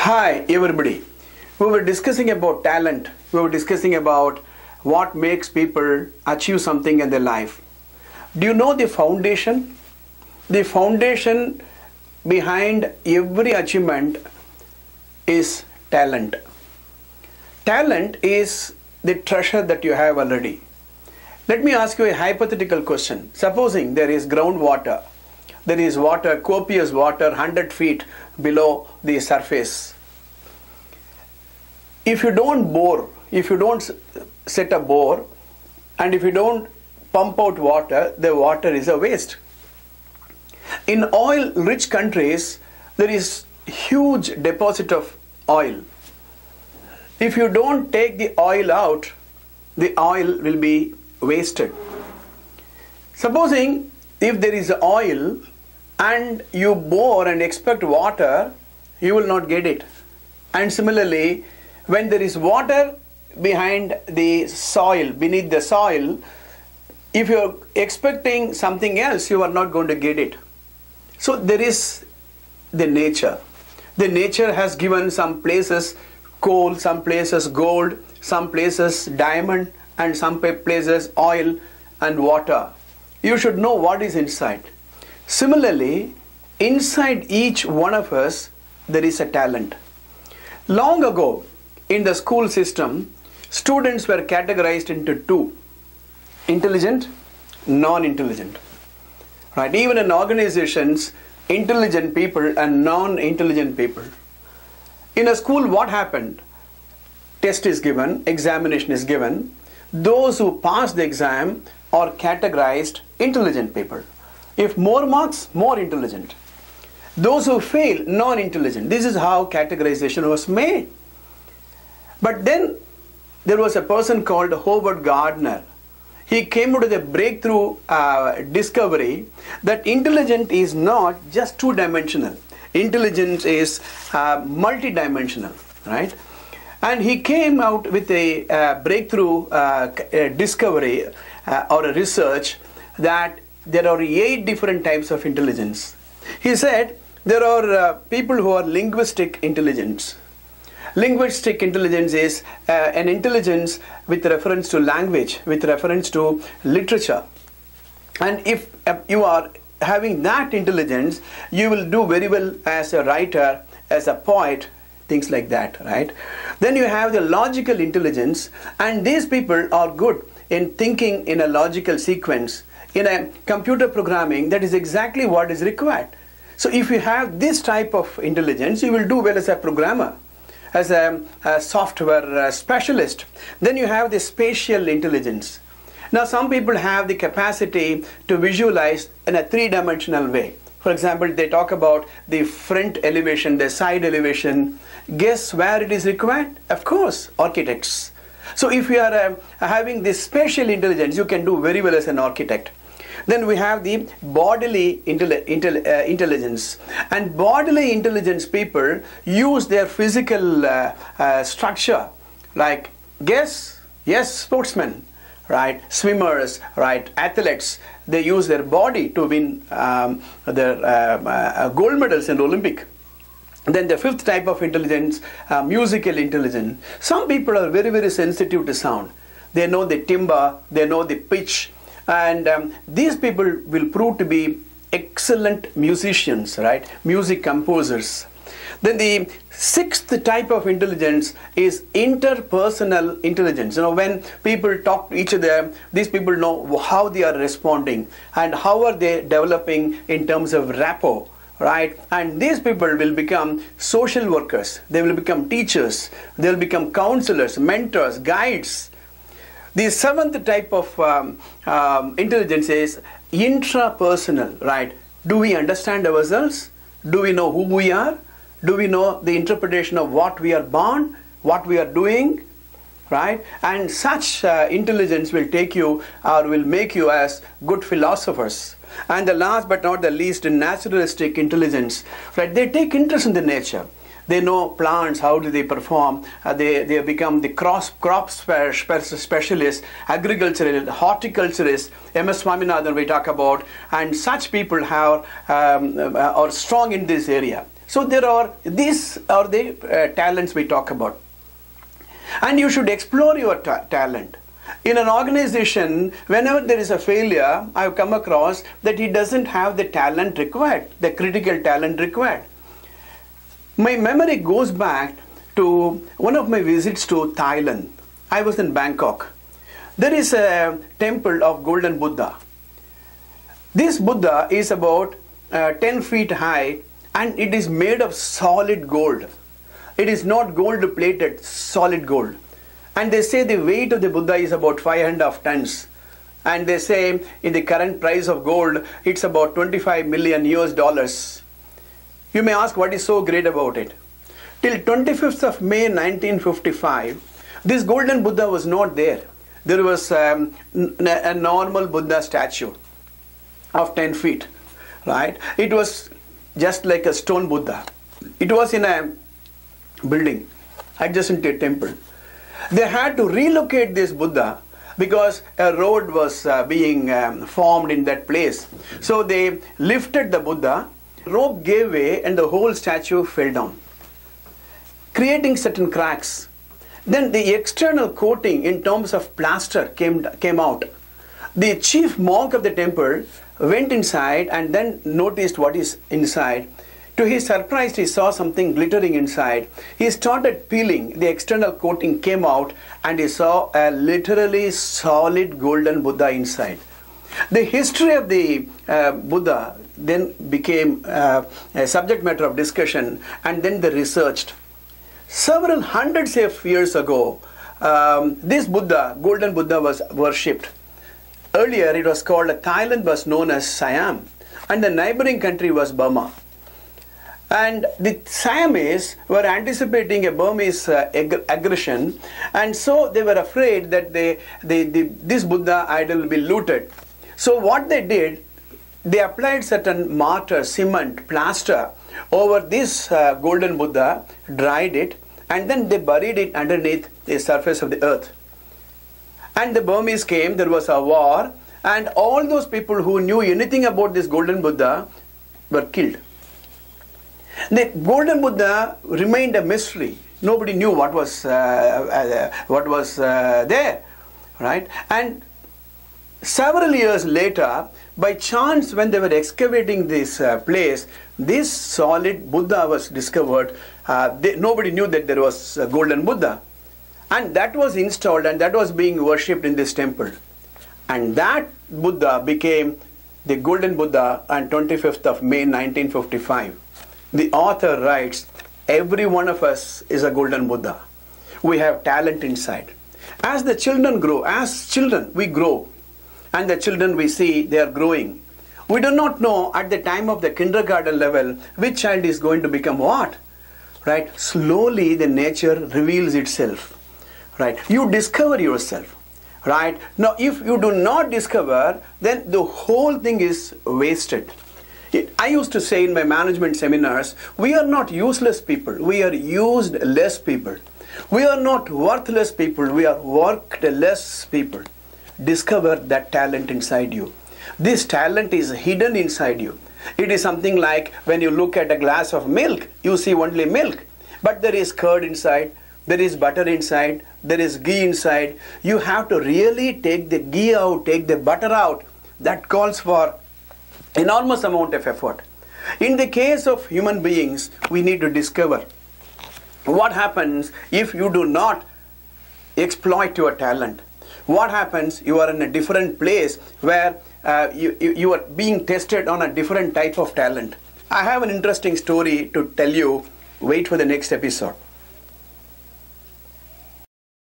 Hi everybody. We were discussing about talent. We were discussing about what makes people achieve something in their life. Do you know the foundation? The foundation behind every achievement is talent. Talent is the treasure that you have already. Let me ask you a hypothetical question. Supposing there is groundwater. There is water, copious water, 100 feet below the surface. If you don't bore, if you don't set a bore, and if you don't pump out water, the water is a waste. In oil-rich countries, there is huge deposit of oil. If you don't take the oil out, the oil will be wasted. Supposing if there is oil and you bore and expect water, you will not get it. And similarly, when there is water behind the soil, beneath the soil, if you are expecting something else, you are not going to get it. So there is the nature. The nature has given some places coal, some places gold, some places diamond, and some places oil and water. You should know what is inside. Similarly, inside each one of us, there is a talent. Long ago, in the school system, students were categorized into two: intelligent, non-intelligent. Right? Even in organizations, intelligent people and non-intelligent people. In a school, what happened? Test is given, examination is given. Those who pass the exam are categorized intelligent people. If more marks, more intelligent. Those who fail, non-intelligent. This is how categorization was made. But then there was a person called Howard Gardner. He came to the breakthrough discovery that intelligence is not just two-dimensional. Intelligence is multi-dimensional, right? And he came out with a breakthrough discovery or a research that there are 8 different types of intelligence. He said there are people who are linguistic intelligence. Linguistic intelligence is an intelligence with reference to language, with reference to literature. And if you are having that intelligence, you will do very well as a writer, as a poet, things like that, right? Then you have the logical intelligence, and these people are good in thinking in a logical sequence. In a computer programming, that is exactly what is required. So if you have this type of intelligence, you will do well as a programmer, as a software specialist. Then you have the spatial intelligence. Now some people have the capacity to visualize in a 3-dimensional way. For example, they talk about the front elevation, the side elevation. Guess where it is required? Of course, architects. So if you are having this spatial intelligence, you can do very well as an architect. Then we have the bodily intelligence. And bodily intelligence people use their physical structure. Like, guess? Yes, sportsmen, right? Swimmers, right? Athletes. They use their body to win their gold medals in Olympic. Then the 5th type of intelligence, musical intelligence. Some people are very, very sensitive to sound. They know the timbre, they know the pitch. And these people will prove to be excellent musicians, right? Music composers. Then the 6th type of intelligence is interpersonal intelligence. You know, when people talk to each other, these people know how they are responding and how are they developing in terms of rapport, right? And these people will become social workers. They will become teachers. They will become counselors, mentors, guides. The 7th type of intelligence is intrapersonal, right? Do we understand ourselves? Do we know who we are? Do we know the interpretation of what we are born, what we are doing, right? And such intelligence will take you or will make you as good philosophers. And the last but not the least, naturalistic intelligence, right? They take interest in the nature. They know plants, how do they perform. They become the crop specialists, agriculturalists, horticulturists. M.S. Swaminathan we talk about. And such people are strong in this area. So these are the talents we talk about. And you should explore your talent. In an organization, whenever there is a failure, I've come across that he doesn't have the talent required, the critical talent required. My memory goes back to one of my visits to Thailand. I was in Bangkok. There is a temple of Golden Buddha. This Buddha is about 10 feet high, and it is made of solid gold. It is not gold plated, solid gold. And they say the weight of the Buddha is about 5.5 tons. And they say in the current price of gold, it's about 25 million US dollars. You may ask, what is so great about it? Till 25th of May 1955, this golden Buddha was not there. There was a normal Buddha statue of 10 feet, right? It was just like a stone Buddha. It was in a building adjacent to a temple. They had to relocate this Buddha because a road was being formed in that place. So they lifted the Buddha, rope gave way, and the whole statue fell down, creating certain cracks. Then the external coating in terms of plaster came out. The chief monk of the temple went inside and then noticed what is inside. To his surprise, he saw something glittering inside. He started peeling. The external coating came out, and he saw a literally solid golden Buddha inside. The history of the Buddha then became a subject matter of discussion, and then they researched. Several hundreds of years ago, this Buddha, golden Buddha, was worshipped. Earlier, it was called, Thailand was known as Siam, and the neighboring country was Burma. And the Siamese were anticipating a Burmese aggression, and so they were afraid that this Buddha idol will be looted. So what they did, they applied certain mortar, cement, plaster over this golden Buddha, dried it, and then they buried it underneath the surface of the earth. And the Burmese came, there was a war, and all those people who knew anything about this golden Buddha were killed. The golden Buddha remained a mystery. Nobody knew what was there, right? And several years later, by chance, when they were excavating this place, this solid Buddha was discovered. Nobody knew that there was a golden Buddha. And that was installed, and that was being worshipped in this temple. And that Buddha became the golden Buddha on 25th of May 1955. The author writes, every one of us is a golden Buddha. We have talent inside. As the children grow, as children we grow, and the children we see, they are growing. We do not know at the time of the kindergarten level which child is going to become what, right? Slowly the nature reveals itself, right? You discover yourself, right? Now if you do not discover, then the whole thing is wasted. I used to say in my management seminars, we are not useless people, we are used-less people. We are not worthless people, we are worked-less people. Discover that talent inside you. This talent is hidden inside you. It is something like when you look at a glass of milk, you see only milk. But there is curd inside, there is butter inside, there is ghee inside. You have to really take the ghee out, take the butter out. That calls for enormous amount of effort. In the case of human beings, we need to discover what happens if you do not exploit your talent. What happens? You are in a different place where you are being tested on a different type of talent. I have an interesting story to tell you. Wait for the next episode.